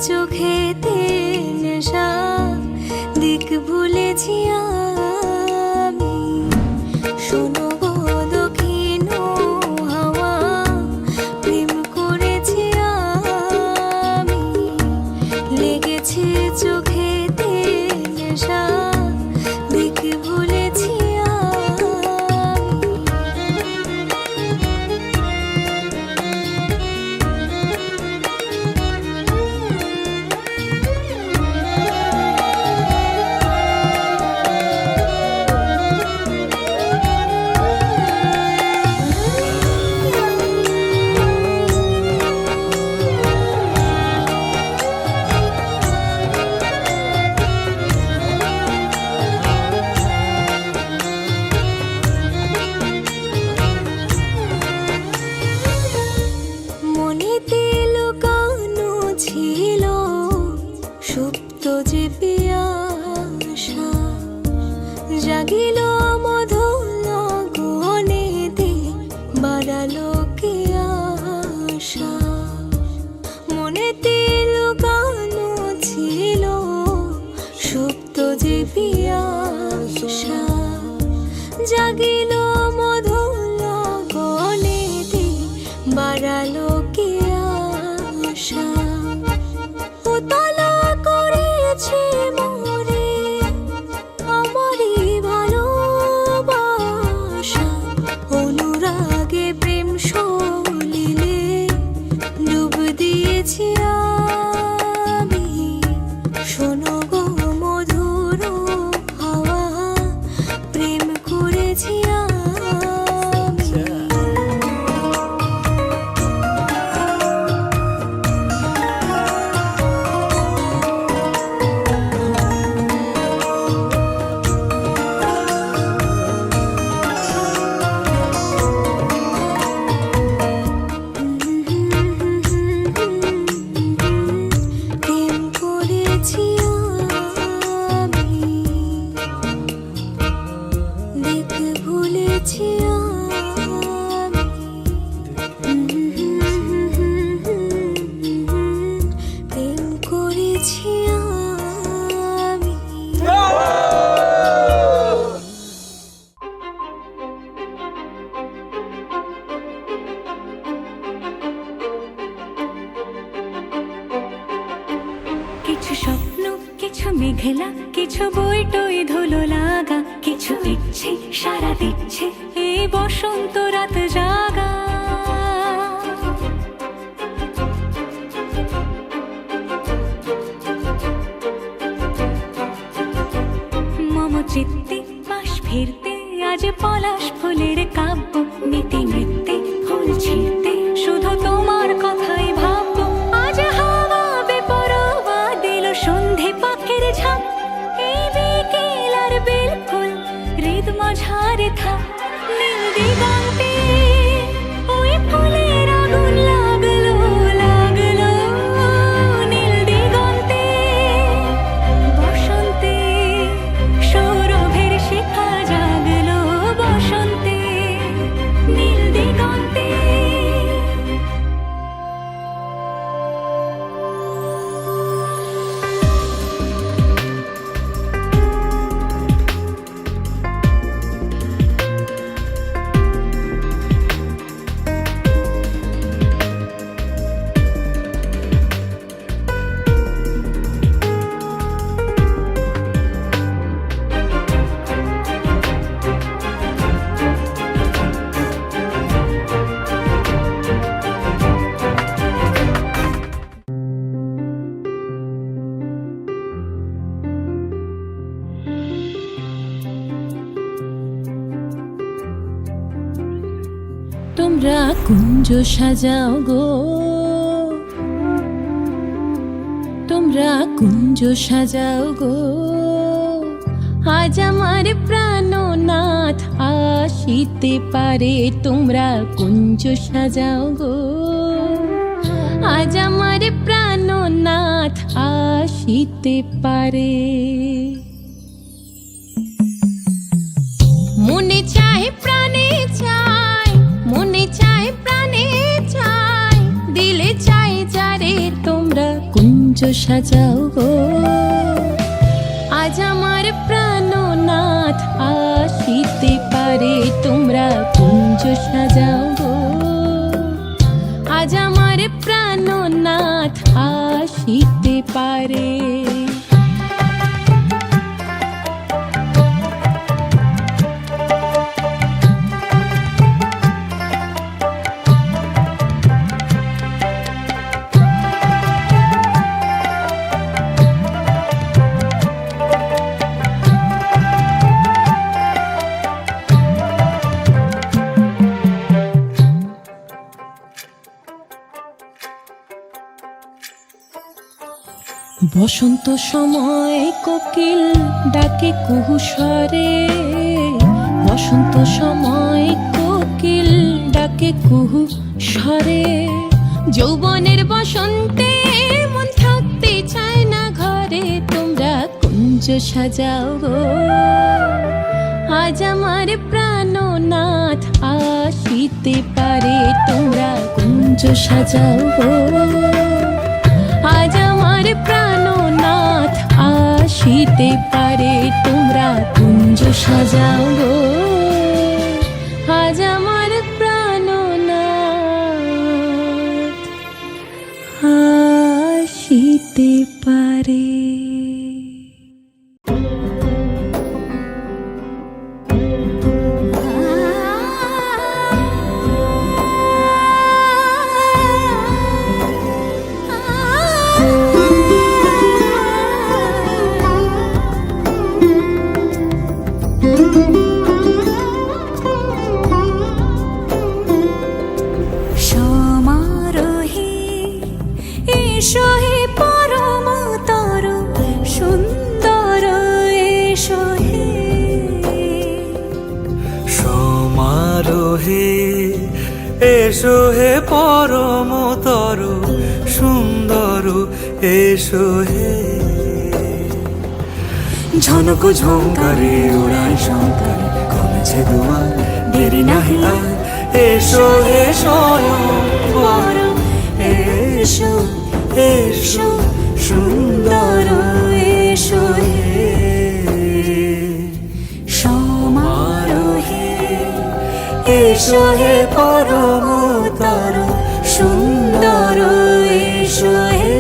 চোখেতে নেশা, দিক ভুলেছি আমি। শোনো গো দক্ষিণ হাওয়া, প্রেম করেছি আমি। লেগেছে চোখেতে নেশা, দিক ভুলেছি জাগিল মধুর গগনেতে, বাড়ালো কে আশা। মনেতে লুকানো ছিল সুপ্ত যে পিয়াসা, জাগিল মধুর গগনেতে, বাড়ালো কে আশা। উতলা করেছে মোরে আমারই ভালোবাসা, অনুরাগে প্রেম সলিলে ডুব দিয়েছি আমি। শোনো গো মধুর হাওয়া, প্রেম করেছি আমি। কিছু স্বপ্ন, কিছু মেঘলা, কিছু বইটই ধুলো লাগা, কিছু ইচ্ছে সারা দিচ্ছে এই বসন্ত রাত জাগা। মম চিত্তে পাশ ফিরতে আজ পলাশ ফুলের কাব্য, নীতি নৃত্যে ফুল ছিঁড়তে শুধু তোমার কথাই ভাববো। আজ হাওয়া বেপরোয়া দিল সন্ধে পাখির ঝাঁক, এই বিকেল আর বিলকুল হৃদ মাঝারে থাক। নীল দিগন্তে ওই ফুলের আগুন লাগলো লাগলো, নীল দিগন্তে বসন্তে সৌরভের শিখা জাগলো, বসন্তে নীল দিগন্তে। তোমরা কুঞ্জ সাজাও গো, তোমরা কুঞ্জ সাজাও গো, আজ আমার প্রাণনাথ আসিতে পারে। তোমরা কুঞ্জ সাজাও গো, আজ আমার প্রাণনাথ আসিতে পারে। মনে চায় প্রাণে চায়, মনে চায় প্রাণে চায়, দিলে চায় যারে তোমরা কুঞ্জ সাজাও গো। আজ আমার প্রাণনাথ আসিতে পারে, তোমরা কুঞ্জ সাজাও গো। আজ আমার প্রাণনাথ আসিতে পারে। বসন্ত সময় কোকিল ডাকে কুহু স্বরে, বসন্ত সময় কোকিল ডাকে কুহু স্বরে। যৌবনের বসন্তে মন থাকতে চায় না ঘরে, তোমরা কুঞ্জ সাজাও গো। আজ আমার প্রাণনাথ আসিতে পারে, তোমরা কুঞ্জ সাজাও গো। আজ আমার প্রাণনাথ আসিতে পারে, তোমরা কুঞ্জ সাজাও গো। আজ আমার প্রাণনাথ আসিতে পারে। এসো হে পরমতর সুন্দর, এসো হে। ঝনক ঝঙ্কারে ওড়ায় শঙ্কারে, কমেছে দুয়ার দেরি নাহি আর। এসো হে স্বয়ংবর, এসো এসো সুন্দর, এসো হে সমারোহে। এসো হে পরমতর সুন্দর, এসো হে।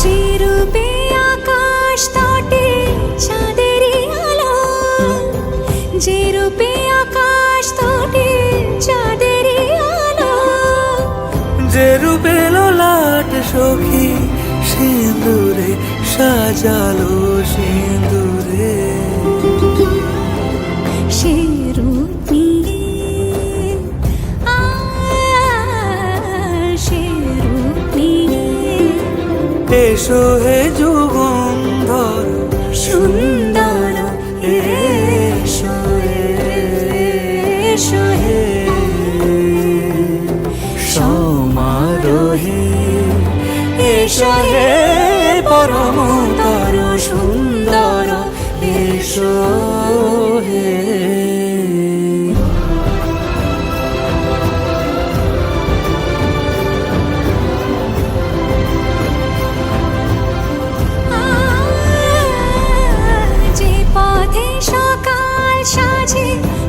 যে রূপে আকাশ তটে চাঁদেরই আলো, যে রূপে আকাশ তটে চাঁদেরই আলো, যে রূপে ললাট সখী সিঁদুরে সাজালো সিঁদুরে। সে রূপ নিয়ে সে রূপ নিয়ে এসো হে যুগন্ধর সুন্দর, এসো এসো হে সমারোহে। এসো হে পরমতর সুন্দর, এসো হে। যে পথে সকাল সাজে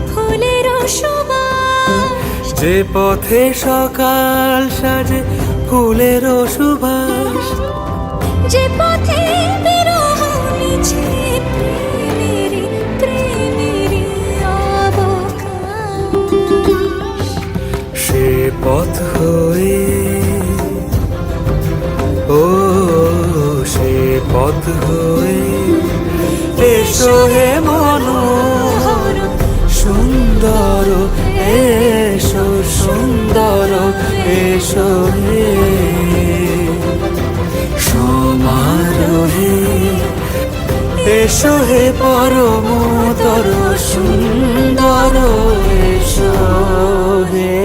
ফুলের সুবাস, যে পথে সকাল সাজে ফুলের সুবাস, যে পথে বিরহ মিছে প্রেমেরই প্রেমেরই অবকাশ, সে পথ হয়ে ও সে পথ হয়ে। এসো হে মনোহর সুন্দর, এসো সুন্দর, এসো হে সমারোহে। এসো হে পরমতর সুন্দর, এসো হে।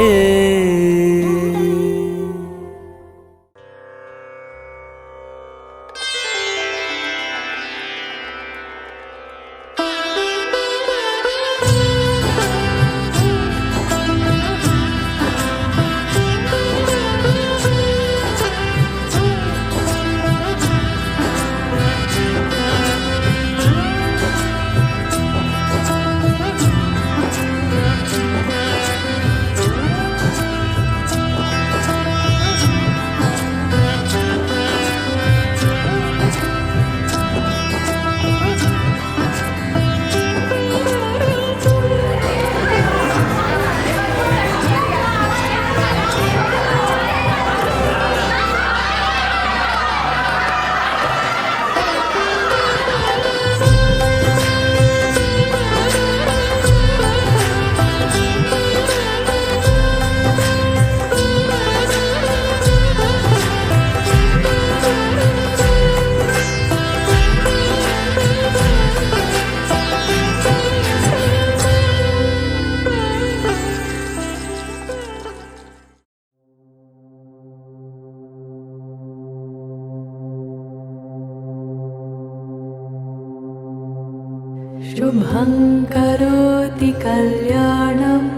शुभं करोति कल्याणम्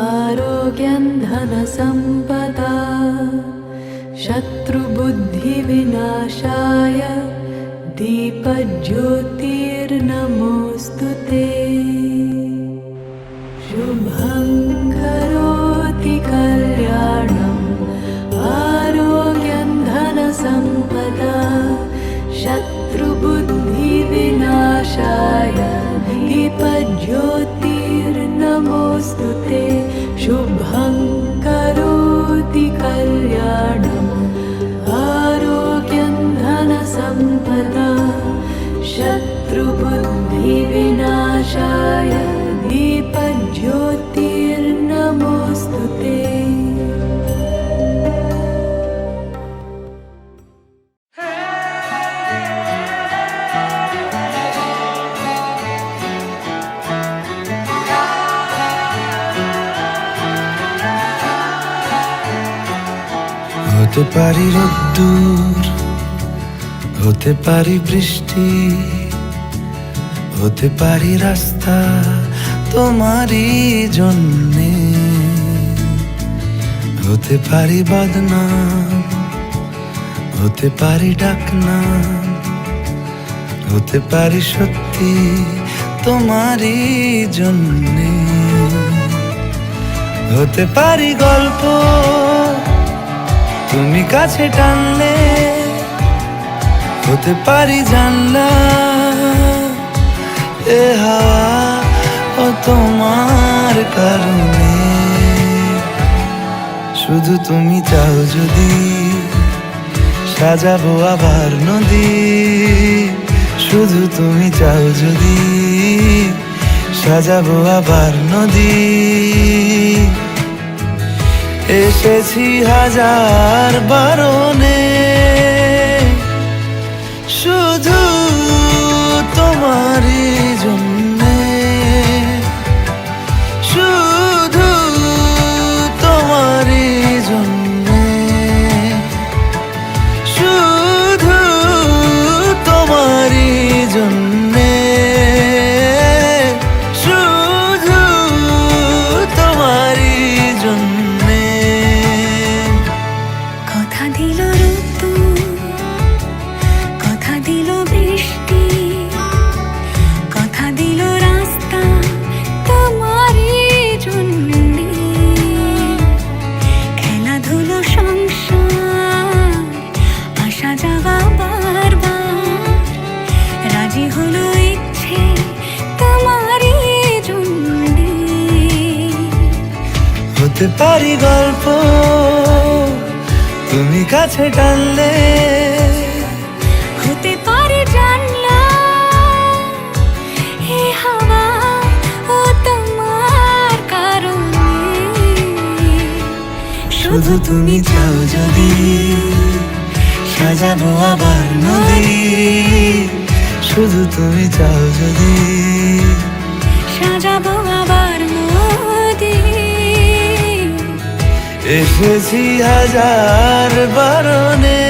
आरोग्यं धनसम्पदा शत्रुबुद्धिविनाशाय दीपज्योतिर्नमोऽस्तु ते शुभं करोति कल्याणम् आरोग्यं धनसम्पदा शत्रुबुद्धिविनाशाय दीपज्योतिर्नमोऽस्तु ते शुभं करोति कल्याणम् आरोग्यं धनसम्पदा शत्रुबुद्धिविनाशाय दीपज्योतिर्नमोऽस्तु ते হতে পারি রোদ্দুর, হতে পারি বৃষ্টি, হতে পারি রাস্তা তোমারই জন্যে, হতে পারি বদনাম, হতে পারি ডাকনাম, হতে পারি সত্যি তোমারই জন্যে, হতে পারি গল্প তুমি কাছে টানলে, হতে পারি জানলা এ হাওয়া ও তোমার কারণে, শুধু তুমি চাও যদি সাজাবো আবার নদী, শুধু তুমি চাও যদি সাজাবো আবার নদী, এসেছি হাজার বারণে শুধু তোমারই জন্যে, শুধু তোমারই জন্যে, শুধু তোমারই জন্যে, শুধু তোমারই জন্যে। কথা দিল ঋতু, কথা দিল বৃষ্টি, কথা দিল রাস্তা তোমারই জন্যে, খেলাধুলো সংসার আসা যাওয়া বারবার, রাজি হলো ইচ্ছে তোমারই জন্যে, হতে পারি গল্প তুমি কাছে টানলে, হতে পারে জানলা এ হাওয়া ও তোমার কারণে, শুধু তুমি চাও যদি সাজাবো আবার নদী, শুধু তুমি চাও যদি সাজাবো আবার নদী, এসেছি হাজার বারণে